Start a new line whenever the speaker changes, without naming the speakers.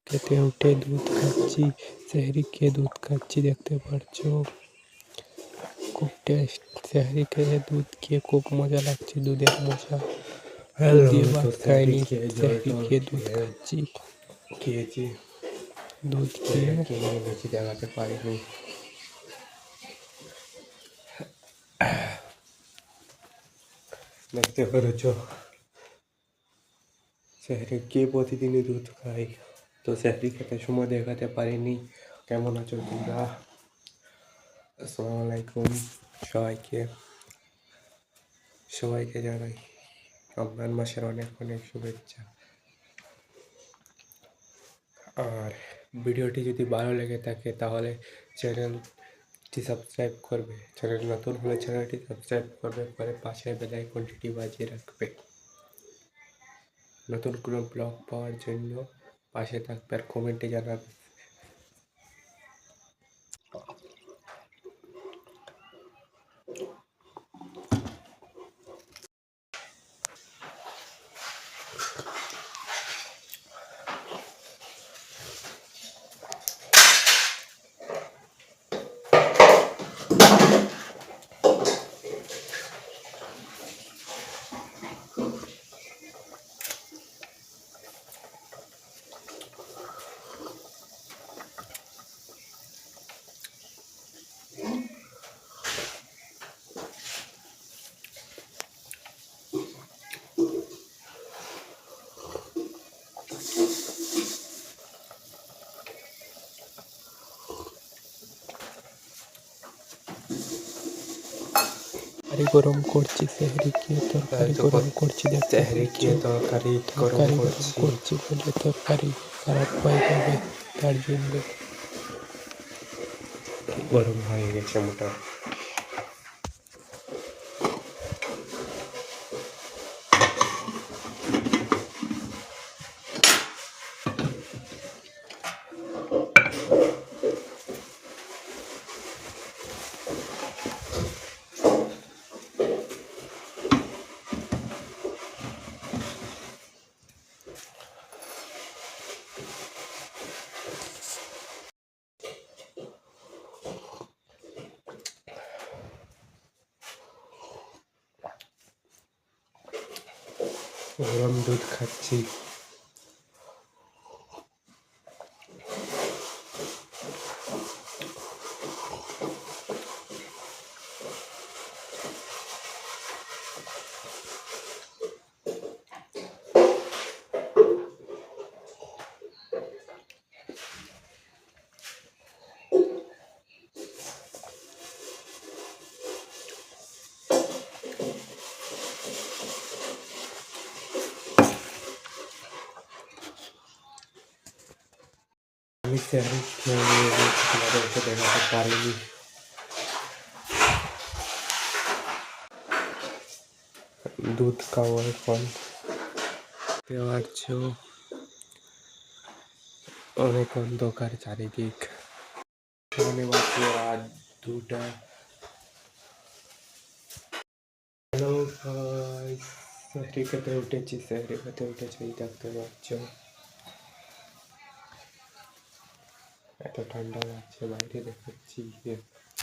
খেতে উঠে দুধ খাচ্ছি, সেহরি খেয়ে দুধ খাচ্ছি, দেখতে পাচ্ছ খুব টেস্ট। সেহরি খেয়ে দুধ খেয়ে খুব মজা লাগছে, দুধের মজা। দুধ দিয়ে ভাত খাইনি, সেহরি খেয়ে দুধ খাচ্ছি।
খেয়েছি,
দুধ খেয়ে
কিনে বেশি দেখাতে পারিনি। দেখতে পেরেছ, সেহরি খেয়ে প্রতিদিনই দুধ খাই, তো সেহরি খেতে সময় দেখাতে পারিনি। কেমন আছো তোমরা? আসসালামু আলাইকুম সবাইকে। সবাইকে জানাই রমজান মাসের অনেক অনেক শুভেচ্ছা। আর ভিডিওটি যদি ভালো লেগে থাকে তাহলে চ্যানেলটি সাবস্ক্রাইব করবে, চ্যানেল নতুন হলে চ্যানেলটি সাবস্ক্রাইব করবে, পরে পাশে বেল আইকনটি বাজিয়ে রাখবে নতুন কোনো ব্লগ পাওয়ার জন্য। পাশে থাকবে আর কমেন্টে জানাবে।
গরম করছি, সেহরি খেয়ে তরকারি গরম করছি,
সেহরি খেয়ে তরকারি গরম
করছি বলে তরকারি খারাপ হয়ে যাবে, তার জন্য
গরম হয়ে গেছে মোটা। গরম দুধ খাচ্ছি। আমি সেহরি খেয়ে তোমাদেরকে দেখাতে পারিনি। দুধ খাওয়ার ফল দেওয়ার চেয়েও অনেক অন্ধকার চারিদিক। মনে মাত্র রাত 2টা। হ্যালো গাইস, সেহরি খেতে উঠেছি, দেখতে পাচ্ছ এত ঠান্ডা লাগছে, বাইরে দেখাচ্ছি।